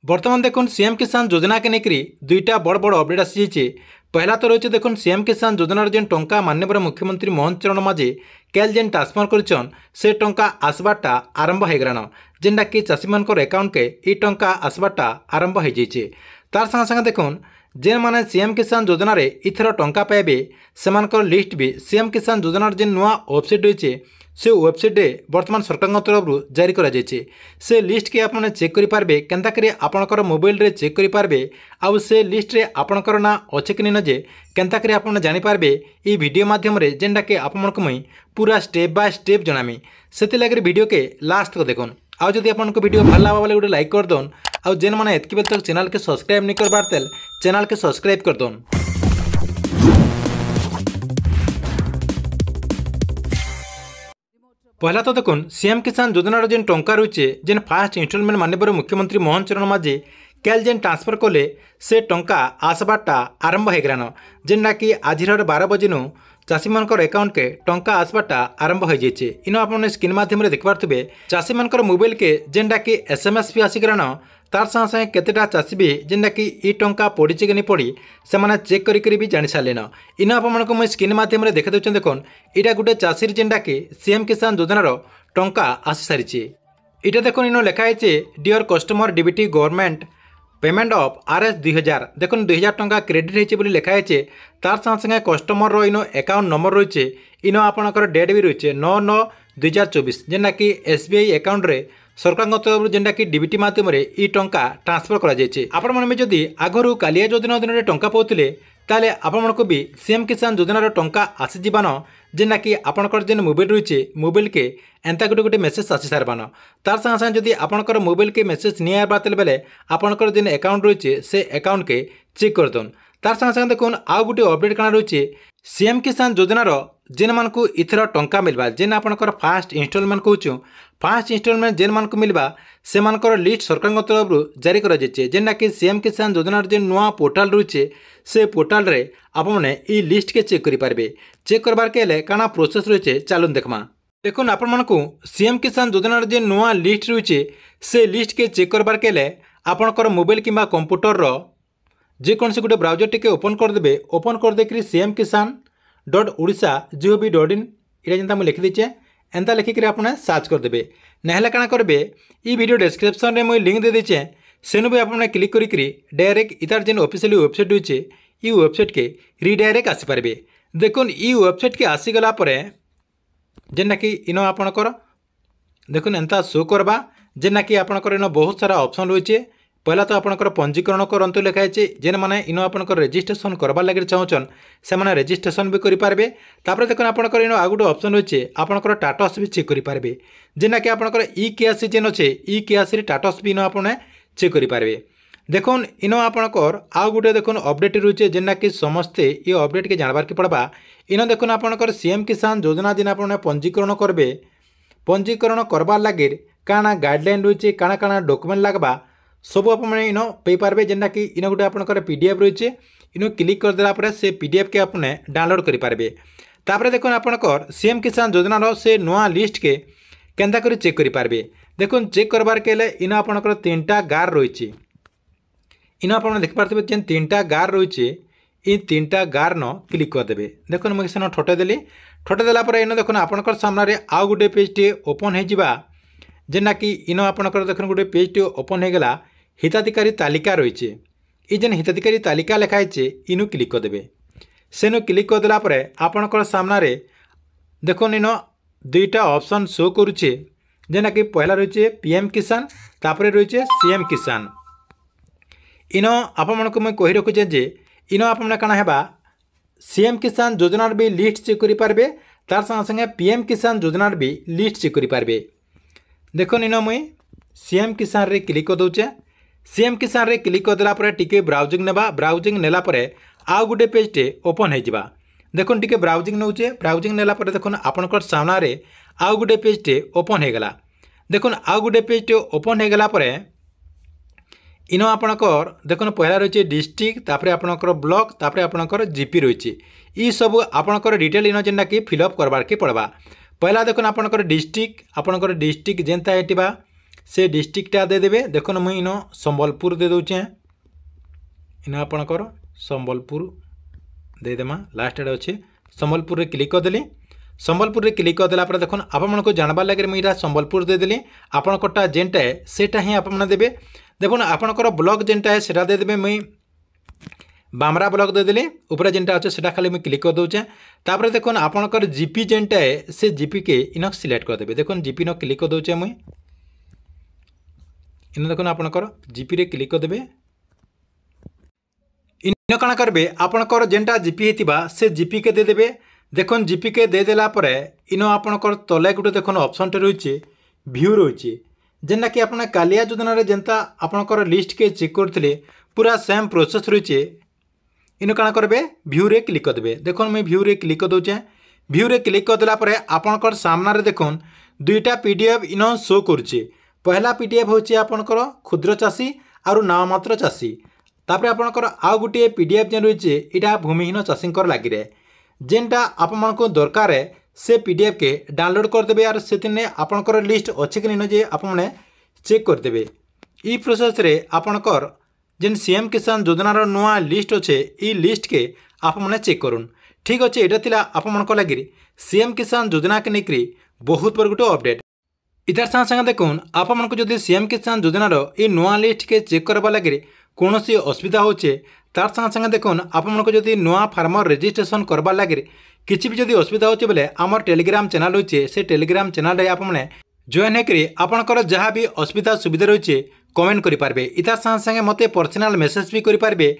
बर्तमान देखुन सीएम किसान योजना के नेकरी दुईटा बड़ बड़ अपडेट आसी। पहला तो रही देखुन सीएम किसान योजनार जेन टंका माननीय मुख्यमंत्री मोहन चरण माझी कैल जेन ट्रांसफर कर से टंका आसबाटा आरंभ हो गलान। जेनटा कि चाषी मान अकाउंट के ई टंका आसबाटा आरंभ हो जाइए। तार संगे संगे देखुन जेन माने सीएम किसान योजना रे इथर टंका पाइबे से लिस्ट भी सीएम किसान योजनार जेन नुआ वेबसाइट रही से वेबसाइट बर्तमान सरकार तरफ जारी करा जायछि। से लिस्ट के आपने चेक करि पारबे केनता करी आपनकर मोबाइल रे चेक करि पारबे। आउ से लिस्ट रे आपनकर ना अछि कि न जे केनता करी आपन जानि पारबे ई वीडियो माध्यम रे जेनटा के आपनक मुई पूरा स्टेप बाय स्टेप जणामी। सेति लागि वीडियो के लास्ट तक देखुन। आउ जदि आपनको वीडियो भल लावा वाले गोटे लाइक कर दोन। आउ जेन माने एतकी बेल तक चैनल के सब्सक्राइब नहीं करबार तेल चैनल के सब्सक्राइब कर दोन। पहला तो देखुन सीएम किसान योजनार जेन टंका रही जेन फास्ट इन्स्टलमेंट माननीय मुख्यमंत्री मोहन चरण माझी कैल जेन ट्रांसफर कले से टंका आसबाटा आरंभ हो गलान। जेनटा कि आज 12 बजे चाषी मान अकाउंट के टंका आसबाटा आरंभ हो जाइए। इन आप स्क्रीन माध्यम रे देखिपारे चाषी मान मोबाइल के जेनटा कि SMS भी आसीगलान। तार संगे संगे केतेटा चाषी भी जेनटा कि ई टंका पड़ी कि नहीं पड़ी से माने चेक करी भी जानी सारे। इन आप स्क्रीन माध्यम रे देखा देउछन। देखुन इटा गुटे चाषी जेनटा कि सीएम किसान योजनार टंका आसी सारी। इटा देखुन इन लिखाई dear customer DBT government payment of RS 2000। देखुन 2000 टंका क्रेडिट होती लिखाई। तार संगे संगे कस्टमर रो इन अकाउंट नंबर रही इन आपणकर डेट भी रही 9/9/2024 जेनटा कि SBI अकाउंट रे सरकार तरफ जेनटा कि डीबीटी माध्यम ई टंका ट्रांसफर करा जायछि। आपण माने जदि आगरू कालिया योजना दिन रे टंका पाउतिले ताले आपण भी सीएम किसान योजनार टंका आसी जीवान। जेनटा कि आपणकर जेन मोबाइल रही मोबाइल के एंता गोटे गोटे मेसेज आसी सारबान। तार संगे संगे जदि आपणकर मोबाइल के मेसेज नहीं आबार तेल बेले आपणकर जेन अकाउंट रही से अकाउंट के चेक कर दोन। तार संगे संगे देखुन आउ गोटे अपडेट काना रही सीएम किसान योजनार जेन मानकु इथर टंका मिलवा जेन आपणकर फास्ट इन्स्टलमेंट कहूँ फास्ट इन्स्टलमेंट जेन मानकु मिलवा से मानकर लिस्ट सरकार तरफ जारी करा जायछि। जेनटा कि सीएम किसान योजनार जेन नुआ पोर्टाल रही से पोर्टाल रे आपने ई लिस्ट के चेक करि पारबे। चेक करबार के ले काना प्रोसेस रही चलून देखमा। देखुन आपण मानकु सीएम किसान योजनार जेन नुआ लिस्ट रही से लिस्ट के चेक करबार के ले आपणकर मोबाइल किंबा कंप्यूटर रो जेकोसी गोटे ब्राउजर टिके ओपन करदे। ओपन कर देकरी cm-kisan.odisha.gov.in इटा जेनता मुझे लिखिदे एंता लिखिक आपने सर्च करदे। ना काना करेंगे ई वीडियो डिस्क्रिप्शन में मुझे लिंक दे देचे सेनु भी आपने क्लिक करी डायरेक्ट इतार जेन ऑफिशियल वेबसाइट रही ई वेबसाइट के रिडायरेक्ट आसीपारे। देखुन ई वेबसाइट के आसीगला जेनटा कि इन आपणकर देखुन एंता शो करवा जेना कि आपणकर इन बहुत सारा ऑप्शन रही। पहला तो आपणकर पंजीकरण करंतु लिखाई जेन माने इन आपणकर रजिस्ट्रेशन करबार लगे चाहून से माने रजिस्ट्रेशन भी करेंगे। तापर देखुन आपणकर इन आ गोटे ऑप्शन रही आपणकर टाटस भी चेक करेंगे। जेना कि आपणकर ई-केआईसी जेन अच्छे ई-केआईसी टाटस भी इन आपने चेक करेंगे। देखुन इन आपणकर आउ गोटे देखुन अपडेट रही जेना कि समस्ते ये अपडेट के जानबार के पड़वा। इन देखुन आपणकर सीएम किसान योजना जेन आपने पंजीकरण करेंगे पंजीकरण करबार लगे काना गाइडलाइन रही काना काना डॉक्यूमेंट लगवा सब आपने इन पे पारे। जेनटा कि इन गोटे आपणकर PDF रही इन क्लिक करदेला से PDF के आपने डाउनलोड करेंगे। तापर देखुन आपणकर सीएम किसान योजनार से नुआ लिस्ट के केंता करी चेक करेंगे। देखुन चेक करबार के लिए इन आपणकर 3टा गार रही इन आप देखिपारे जेन 3टा गार रही ये 3टा गार न क्लिक करदे। देखुन मुझे सेन ठटेदेली ठटेदेला इन देखुन आपणकर सामने आउ गोटे पेज टे ओपन हो जेना कि इन आपणकर देखुन गोटे पेज टे ओपन हो गला हिताधिकारी तालिका रही ये जेन हिताधिकारी तालिका लिखाई इनु क्लिक करदे। सेनु क्लिक करदेला आपणकर सामने देखुन इन 2टा ऑप्शन शो करुचे जेना कि पहला रही PM किसान तापर रही CM किसान। इन आपको मैं कही रखुचे जे इन आपने काना हेबा सीएम किसान योजनार भी लिस्ट चेक करेंगे। तार संगे संगे PM किसान योजनार भी लिस्ट चेक करेंगे। देखुन इन मुई सीएम किसान रे क्लिक कर दूचे। सीएम किसान रे क्लिक करदेला टिके ब्राउजिंग नेबा ब्राउजिंग नेला आउ गोटे पेज टे ओपन हो। देखुन टिके ब्राउजिंग नौचे ब्राउजिंग नेला देखुन आपणकर सामने आउ गोटे पेज टे ओपन हो गला। देखुन आउ गोटे पेज टे ओपन हो गला इन आपणकर देखुन पहला रही डिस्ट्रिक्ट तापर आपणकर ब्लॉक तापर आपणकर जीपी रही ये सब आपणकर डिटेल इन जेनटा कि फिलअप करबार के पड़वा। पहला देखुन आपणकर डिस्ट्रिक्ट जेनता हेटिबा से डिस्ट्रिक्टा देदेवे। देखो मुई इन संबलपुर दे दूचे, इन आपणकर संबलपुर देदेमा लास्ट आड़े अच्छे संबलपुर रे क्लिक करदेली। संबलपुर रे क्लिक करदेला पर देखो आपण को जानबार लगे मुझे संबलपुर देदेली। आपणकटा जेनटा है सेटा ही आपने देवे। देखो आपणकर ब्लॉक जेनटा है सेटा देदेवे। मुई बामरा ब्लॉक देदेली। ऊपर जेनटा अच्छे सेटा खाली मुझे क्लिक कर दूचे। तापर देखो आपणकर जीपी जेनटा है से जीपी के इन सिलेक्ट करदेवे। देखो जीपी न क्लिक कर दूचे मुई इन देखो आपणकर जीपी रे क्लिक करदेवे। इन काଣା करबे आपणकर जेनटा जीपी हेतिबा से जीपी के देदेवे। देखो जीपी के देदेला परे इन आपणकर तले गुटे देखो ऑप्शन टे रही व्यू रही जेनटा कि आपने कालिया योजना रे जेनता आपणकर लिस्ट के चेक करथिले पूरा सेम प्रोसेस रही। इन काଣା करबे व्यू रे क्लिक करदेवे। देखो मुझे व्यू रे क्लिक कर दूचे। व्यू रे क्लिक करदेला परे आपणकर सामना रे देखो दुईटा पीडीएफ इन शो करुचे। पहला पीडीएफ होची आपणकर क्षुद्र चाषी और नाममात्र चाषी। तापर आपणकर आउ गोटे पीडीएफ जेन रही यहाँ भूमिहीन चाषी लगे जेनटा आपको दरकार है से पीडीएफ के डाउनलोड करदेवे और से आपणकर लिस्ट अच्छे कि नहीं जे आपने चेक करदेवे। ई प्रोसेस रे आपणकर जेन सीएम किसान योजनार नुआ लिस्ट अच्छे ई लिस्ट के आपने चेक करूँ। ठीक अच्छे यहाँ थिला आपमनक लगे सीएम किसान योजना के लेकर बहुत बड़ गोटे अपडेट। इतार साथ साथ देखुन आपको जदि सीएम किसान योजनार ये नुआ लिस्ट के चेक करवा लगे कौन असुविधा होचे तार साथ साथ देखुन आपको जदि नुआ फार्मर रजिस्ट्रेशन करवा लगे किसी भी जदि असुविधा होचे बोले आमर टेलीग्राम चैनल होचे से टेलीग्राम चैनल आपने जॉइन होकर आपणकर जहाँ भी असुविधा सुविधा रही कमेंट करेंगे। इतार साथ साथ मते पर्सनाल मेसेज भी करेंगे।